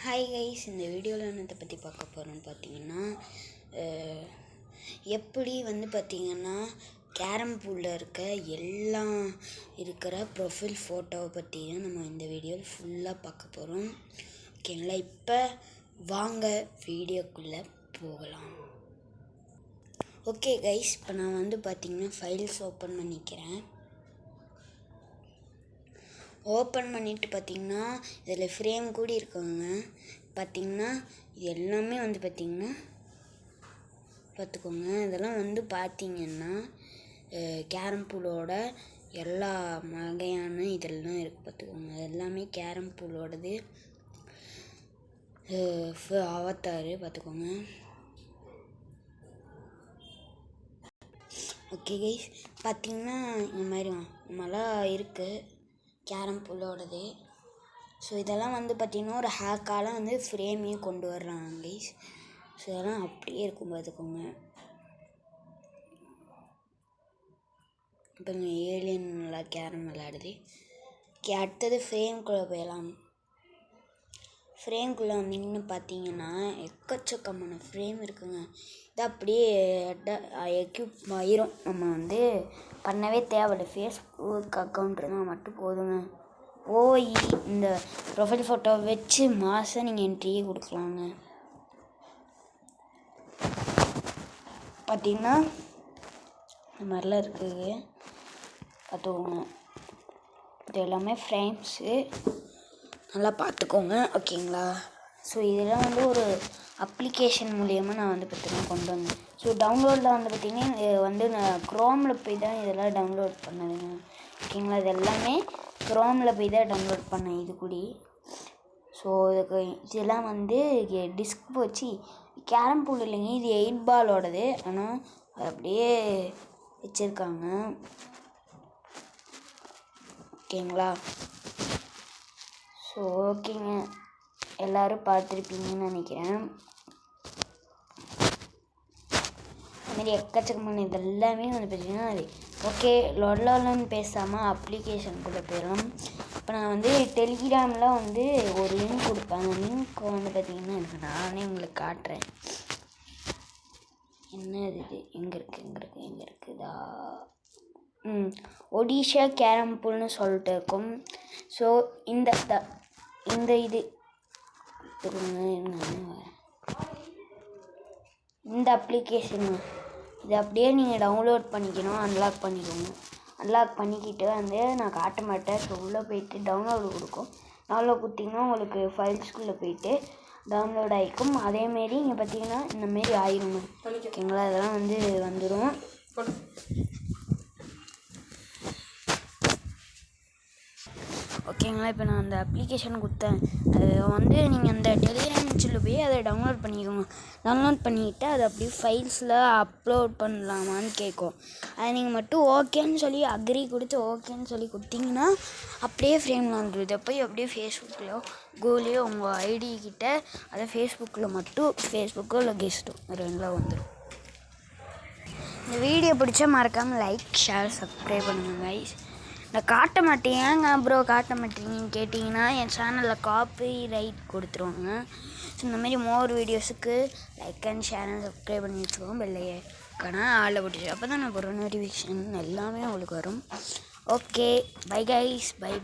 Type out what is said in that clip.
Hi guys, இந்த வீடியோவில் என்னத்தை பற்றி பார்க்க போகிறோன்னு பார்த்தீங்கன்னா, எப்படி பார்த்தீங்கன்னா கேரம் பூலில் இருக்கிற ப்ரொஃபைல் ஃபோட்டோவை பற்றி தான் நம்ம இந்த வீடியோவில் ஃபுல்லாக பார்க்க போகிறோம். ஓகேங்களா? இப்போ வாங்க வீடியோக்குள்ளே போகலாம். ஓகே கைஸ், இப்போ நான் பார்த்தீங்கன்னா ஃபைல்ஸ் ஓப்பன் பண்ணிக்கிறேன். ஓப்பன் பண்ணிவிட்டு பார்த்திங்கன்னா இதில் ஃப்ரேம் கூட இருக்குங்க. பார்த்திங்கன்னா இது எல்லாமே பார்த்திங்கன்னா பார்த்துக்கோங்க. இதெல்லாம் பார்த்திங்கன்னா கேரம் பூலோட எல்லா வகையான இதெல்லாம் இருக்குது. பார்த்துக்கோங்க, எல்லாமே கேரம் பூலோடது அவத்தார். பார்த்துக்கோங்க. ஓகே கைஸ், பார்த்திங்கன்னா இந்த மாதிரி நம்மளாம் இருக்குது கேரம் பூலோடது. ஸோ இதெல்லாம் பார்த்திங்கன்னா ஒரு ஹேக்கால் ஃப்ரேமையும் கொண்டு வர்றாங்க கைஸ். ஸோ இதெல்லாம் அப்படியே இருக்கும். பார்த்துக்கோங்க. இப்போ ஏலியன் நல்லா கேரம் விளையாடுது. ஓகே, அடுத்தது ஃப்ரேம்குள்ளே போயிடலாம். ஃப்ரேம்குள்ளே வந்தீங்கன்னு பார்த்தீங்கன்னா எக்கச்சக்கமான ஃப்ரேம் இருக்குங்க. இது அப்படியே எக்யூப் ஆயிரும். நம்ம பண்ணவே தேவையில்லை. ஃபேஸ்புக் அக்கௌண்ட் இருந்தால் மட்டும் போதுங்க. போய் இந்த ப்ரொஃபைல் ஃபோட்டோ வச்சு மாதம் நீங்கள் என்ட்ரியே கொடுக்கலாங்க. பார்த்திங்கன்னா இந்த மாதிரிலாம் இருக்குது. பார்த்துக்கோங்க, இது எல்லாமே ஃப்ரேம்ஸு, நல்லா பார்த்துக்கோங்க. ஓகேங்களா? ஸோ இதெல்லாம் ஒரு அப்ளிகேஷன் மூலியமாக நான் பார்த்திங்கன்னா கொண்டு வந்தேன். ஸோ டவுன்லோடில் பார்த்திங்கன்னா நான் க்ரோமில் போய் தான் இதெல்லாம் டவுன்லோட் பண்ணதுங்க. ஓகேங்களா? இது எல்லாமே க்ரோமில் போய் தான் டவுன்லோட் பண்ணேன் இது கூடி. ஸோ இதெல்லாம் டிஸ்க் போச்சு. கேரம் பூல் இல்லைங்க, இது 8 பாலோடது. ஆனால் அது அப்படியே வச்சுருக்காங்க. ஓகேங்களா? ஸோ ஓகேங்க, எல்லோரும் பார்த்துருப்பீங்கன்னு நினைக்கிறேன். அதுமாரி எக்கச்சக்கமான இது எல்லாமே பார்த்திங்கன்னா அது ஓகே. லொல்லன்னு பேசாமல் அப்ளிகேஷனுக்குள்ளே போயிடலாம். இப்போ நான் டெலிகிராமில் ஒரு லிங்க் கொடுப்பேன். அந்த லிங்க் பார்த்திங்கன்னா எனக்கு நானே உங்களுக்கு காட்டுறேன். என்ன இது? எங்கே இருக்குதா? ஒடிஷா கேரம் பூல்னு சொல்லிட்டு இருக்கும். ஸோ இந்த இது இந்த அப்ளிகேஷன் இது அப்படியே நீங்கள் டவுன்லோட் பண்ணிக்கணும். அன்லாக் பண்ணிக்கோங்க. அன்லாக் பண்ணிக்கிட்டு நான் காட்ட மாட்டேன். ஸோ உள்ளே போயிட்டு டவுன்லோடு கொடுக்கும். டவுன்லோட் கொடுத்திங்கன்னா உங்களுக்கு ஃபைல்ஸ்குள்ளே போயிட்டு டவுன்லோட் ஆகிக்கும். அதேமாரி இங்கே பார்த்தீங்கன்னா இந்தமாரி ஆயிருங்க. ஓகேங்களா? இதெல்லாம் வந்துடும். ஓகேங்களா? இப்போ நான் அந்த அப்ளிகேஷன் கொடுத்தேன். அது நீங்கள் அந்த டெலிகிராம் சொல்ல போய் அதை டவுன்லோட் பண்ணிக்கோங்க. டவுன்லோட் பண்ணிக்கிட்டு அதை அப்படியே ஃபைல்ஸில் அப்லோட் பண்ணலாமான்னு கேட்கும். அதை நீங்கள் மட்டும் ஓகேன்னு சொல்லி அக்ரி கொடுத்து ஓகேன்னு சொல்லி கொடுத்தீங்கன்னா அப்படியே ஃப்ரேமில் வந்துடுது. போய் அப்படியே ஃபேஸ்புக்லையோ கூகுளையோ உங்கள் ஐடி கிட்ட அதை ஃபேஸ்புக்கில் மட்டும் ஃபேஸ்புக்கோ இல்லை கெஸ்ட்டோ ரெண்டில் வந்துடும். இந்த வீடியோ பிடிச்சா மறக்காமல் லைக், ஷேர், சப்ஸ்கிரைப் பண்ணுங்கள் கைஸ். நான் காட்ட மாட்டேன். ஏங்க ப்ரோ காட்ட மாட்டேங்கன்னு கேட்டிங்கன்னா என் சேனலில் காப்பி ரைட் கொடுத்துருவாங்க. ஸோ இந்தமாரி மோர் வீடியோஸுக்கு like and share and subscribe பண்ணி வச்சுக்கோங்க. பெல்லையே ஆளில் போட்டுச்சு. அப்போ தான் நான் ஒரு நோட்டிஃபிகேஷன் எல்லாமே உங்களுக்கு வரும். Okay, bye guys, by.